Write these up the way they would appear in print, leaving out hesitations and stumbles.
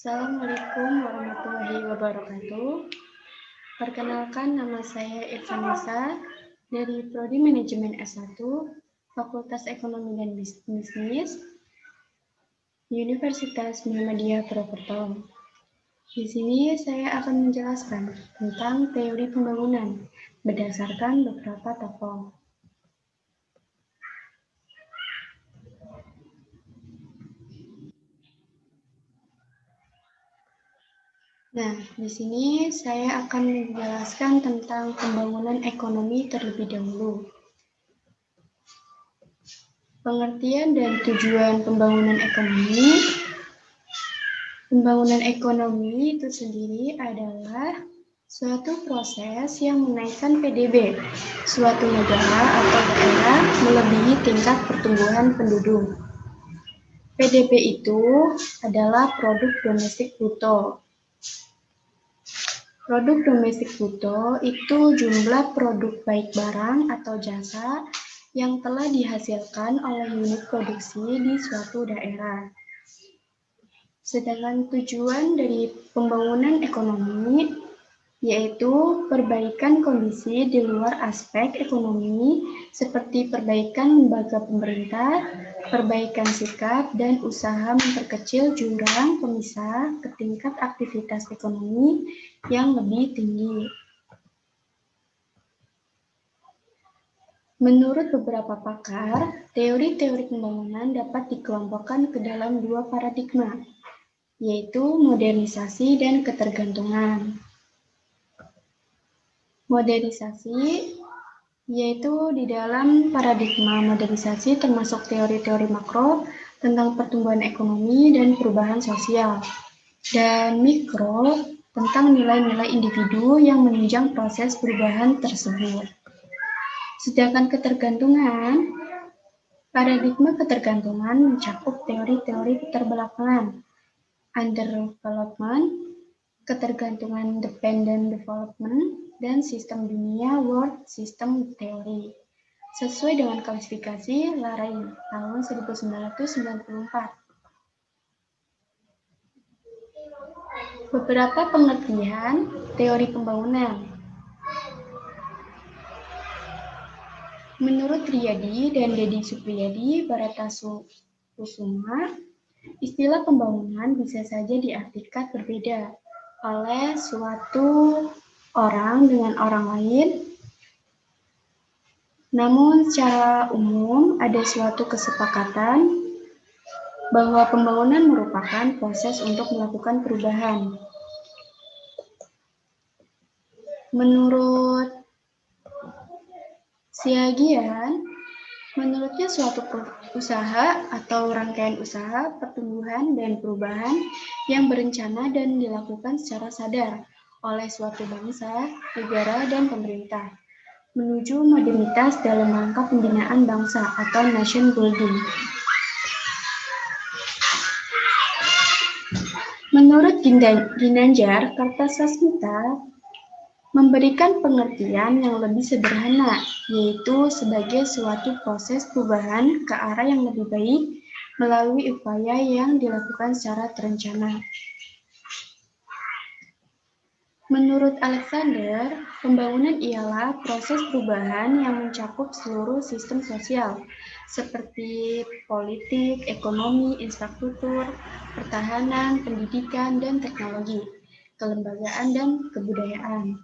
Assalamualaikum warahmatullahi wabarakatuh. Perkenalkan, nama saya Irfanisa dari Prodi Manajemen S1, Fakultas Ekonomi dan Bisnis, Universitas Muhammadiyah Purwokerto. Di sini saya akan menjelaskan tentang teori pembangunan berdasarkan beberapa tokoh. Nah, di sini saya akan menjelaskan tentang pembangunan ekonomi terlebih dahulu. Pengertian dan tujuan pembangunan ekonomi. Pembangunan ekonomi itu sendiri adalah suatu proses yang menaikkan PDB suatu negara atau daerah melebihi tingkat pertumbuhan penduduk. PDB itu adalah produk domestik bruto. Produk domestik bruto itu jumlah produk baik barang atau jasa yang telah dihasilkan oleh unit produksi di suatu daerah. Sedangkan tujuan dari pembangunan ekonomi yaitu perbaikan kondisi di luar aspek ekonomi seperti perbaikan lembaga pemerintah, perbaikan sikap, dan usaha memperkecil jurang pemisah ke tingkat aktivitas ekonomi yang lebih tinggi. Menurut beberapa pakar, teori-teori pembangunan dapat dikelompokkan ke dalam dua paradigma, yaitu modernisasi dan ketergantungan. Modernisasi yaitu di dalam paradigma modernisasi termasuk teori-teori makro tentang pertumbuhan ekonomi dan perubahan sosial, dan mikro tentang nilai-nilai individu yang menunjang proses perubahan tersebut. Sedangkan ketergantungan, paradigma ketergantungan mencakup teori-teori keterbelakangan, underdevelopment, ketergantungan dependent development, dan sistem dunia world system theory, sesuai dengan klasifikasi Larraín tahun 1994. Beberapa pengertian teori pembangunan. Menurut Riyadi dan Deddy Supriyadi Baratasukuma, istilah pembangunan bisa saja diartikan berbeda oleh suatu orang dengan orang lain. Namun secara umum ada suatu kesepakatan bahwa pembangunan merupakan proses untuk melakukan perubahan. Menurut Siagian, menurutnya suatu usaha atau rangkaian usaha, pertumbuhan, dan perubahan yang berencana dan dilakukan secara sadar oleh suatu bangsa, negara, dan pemerintah menuju modernitas dalam rangka pembinaan bangsa atau nation building. Menurut Ginanjar Kartasasmita, memberikan pengertian yang lebih sederhana, yaitu sebagai suatu proses perubahan ke arah yang lebih baik melalui upaya yang dilakukan secara terencana. Menurut Alexander, pembangunan ialah proses perubahan yang mencakup seluruh sistem sosial, seperti politik, ekonomi, infrastruktur, pertahanan, pendidikan, dan teknologi, kelembagaan, dan kebudayaan.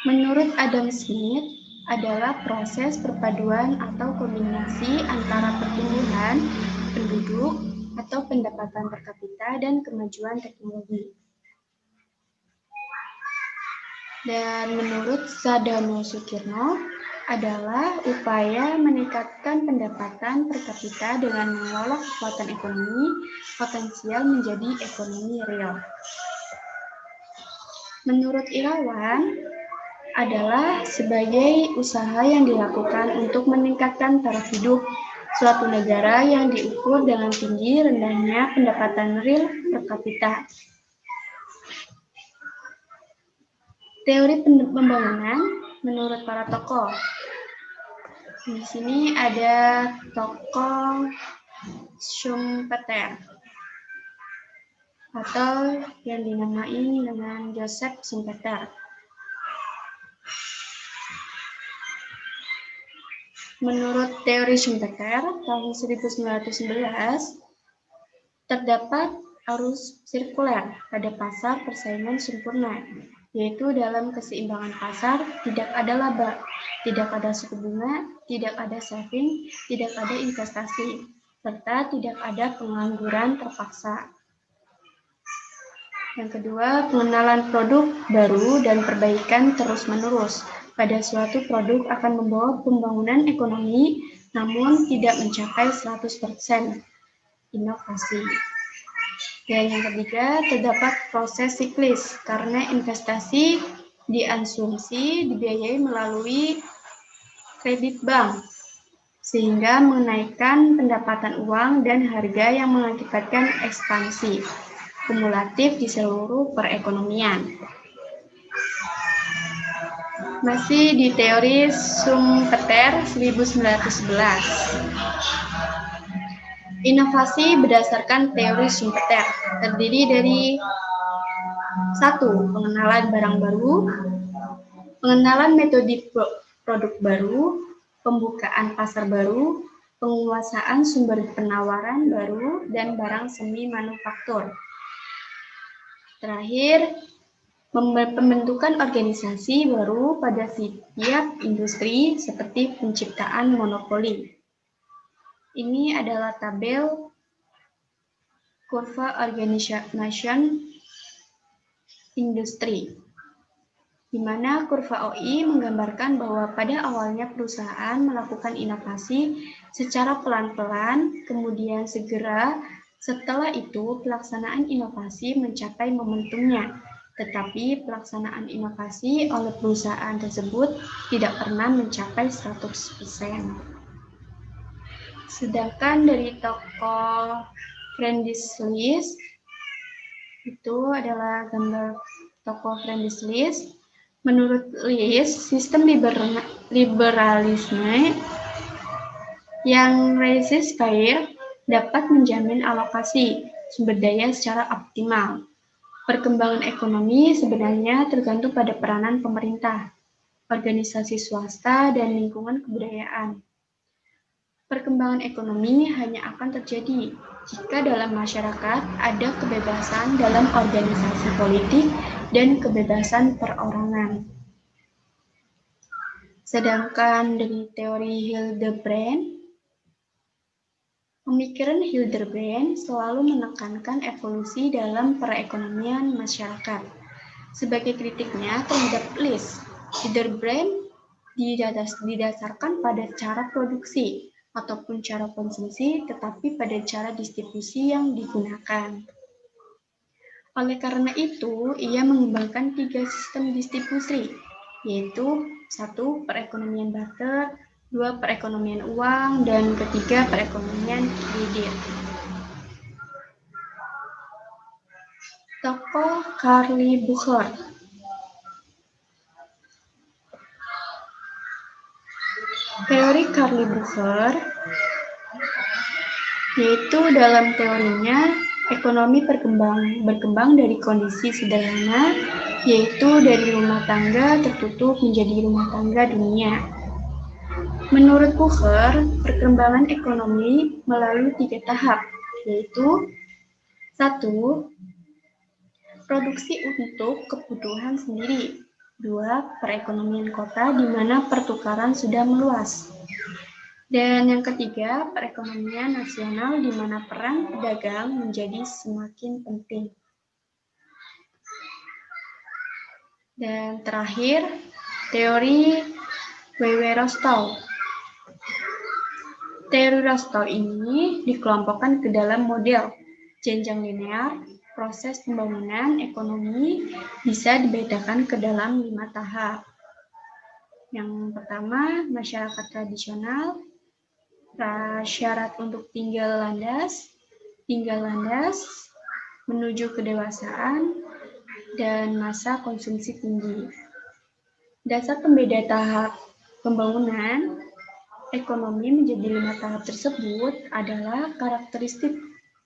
Menurut Adam Smith, adalah proses perpaduan atau kombinasi antara pertumbuhan penduduk atau pendapatan per kapita dan kemajuan teknologi. Dan menurut Sadano Sukirno, adalah upaya meningkatkan pendapatan per kapita dengan mengelola kekuatan ekonomi potensial menjadi ekonomi real. Menurut Irawan, adalah sebagai usaha yang dilakukan untuk meningkatkan taraf hidup suatu negara yang diukur dengan tinggi rendahnya pendapatan real per kapita. Teori pembangunan menurut para tokoh. Di sini ada tokoh Schumpeter. atau yang dinamai dengan Joseph Schumpeter. Menurut teori Schumpeter tahun 1911, terdapat arus sirkuler pada pasar persaingan sempurna, yaitu dalam keseimbangan pasar tidak ada laba, tidak ada suku bunga, tidak ada saving, tidak ada investasi, serta tidak ada pengangguran terpaksa. Yang kedua, pengenalan produk baru dan perbaikan terus-menerus. Pada suatu produk akan membawa pembangunan ekonomi, namun tidak mencapai 100% inovasi. Dan yang ketiga, terdapat proses siklis, karena investasi diasumsi dibiayai melalui kredit bank, sehingga menaikkan pendapatan uang dan harga yang mengakibatkan ekspansi kumulatif di seluruh perekonomian. Masih di teori Schumpeter 1911. Inovasi berdasarkan teori Schumpeter terdiri dari 1. Pengenalan barang baru, pengenalan metode produk baru, pembukaan pasar baru, penguasaan sumber penawaran baru, dan barang semi manufaktur. Terakhir, pembentukan organisasi baru pada setiap industri seperti penciptaan monopoli. Ini adalah tabel kurva organization industri, di mana kurva OI menggambarkan bahwa pada awalnya perusahaan melakukan inovasi secara pelan-pelan, kemudian segera setelah itu pelaksanaan inovasi mencapai momentumnya, tetapi pelaksanaan inovasi oleh perusahaan tersebut tidak pernah mencapai 100%. Sedangkan dari tokoh Friedrich List, itu adalah gambar tokoh Friedrich List. Menurut List, sistem liberalisme yang laissez-faire dapat menjamin alokasi sumber daya secara optimal. Perkembangan ekonomi sebenarnya tergantung pada peranan pemerintah, organisasi swasta, dan lingkungan kebudayaan. Perkembangan ekonomi hanya akan terjadi jika dalam masyarakat ada kebebasan dalam organisasi politik dan kebebasan perorangan. Sedangkan dari teori Hildebrand, pemikiran Hildebrand selalu menekankan evolusi dalam perekonomian masyarakat. Sebagai kritiknya terhadap List, Hildebrand didasarkan pada cara produksi ataupun cara konsumsi, tetapi pada cara distribusi yang digunakan. Oleh karena itu, ia mengembangkan 3 sistem distribusi, yaitu 1. Perekonomian barter, 2. Perekonomian uang, dan ketiga perekonomian kredit. Tokoh Carly Bucher. Teori Carly Bucher yaitu dalam teorinya ekonomi berkembang dari kondisi sederhana, yaitu dari rumah tangga tertutup menjadi rumah tangga dunia. Menurut Bucher, perkembangan ekonomi melalui 3 tahap, yaitu 1. Produksi untuk kebutuhan sendiri. 2. Perekonomian kota di mana pertukaran sudah meluas. Dan yang ketiga, perekonomian nasional di mana peran pedagang menjadi semakin penting. Dan terakhir, teori Weierstrass. Teori Rostow ini dikelompokkan ke dalam model jenjang linear. Proses pembangunan ekonomi bisa dibedakan ke dalam 5 tahap. Yang pertama, masyarakat tradisional, syarat untuk tinggal landas, menuju kedewasaan, dan masa konsumsi tinggi. Dasar pembeda tahap pembangunan ekonomi menjadi 5 tahap tersebut adalah karakteristik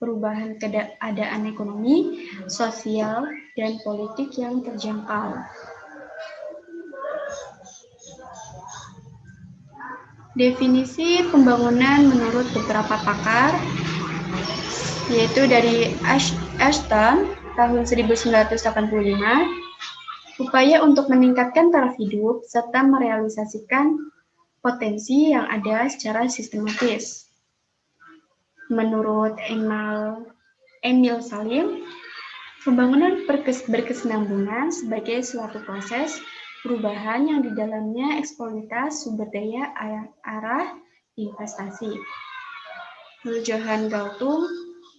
perubahan keadaan ekonomi, sosial, dan politik yang terjangkau. Definisi pembangunan menurut beberapa pakar, yaitu dari Ashton tahun 1985, upaya untuk meningkatkan taraf hidup serta merealisasikan potensi yang ada secara sistematis. Menurut Emil Salim, pembangunan berkesinambungan sebagai suatu proses perubahan yang di dalamnya eksploitasi sumber daya arah investasi. Menurut Johan Galtung,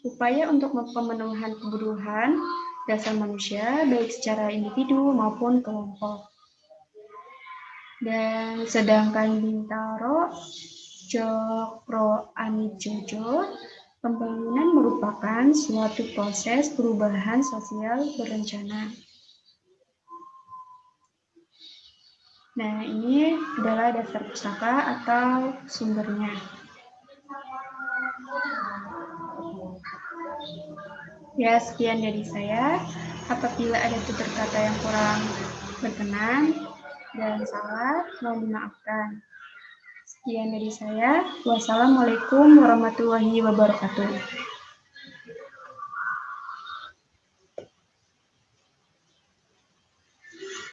upaya untuk pemenuhan kebutuhan dasar manusia baik secara individu maupun kelompok. Dan sedangkan Bintaro Cokroamidjojo, pembangunan merupakan suatu proses perubahan sosial berencana. Nah, ini adalah dasar pustaka atau sumbernya. Ya, sekian dari saya. Apabila ada tutur kata yang kurang berkenan dan salah, mohon dimaafkan. Sekian dari saya. Wassalamualaikum warahmatullahi wabarakatuh.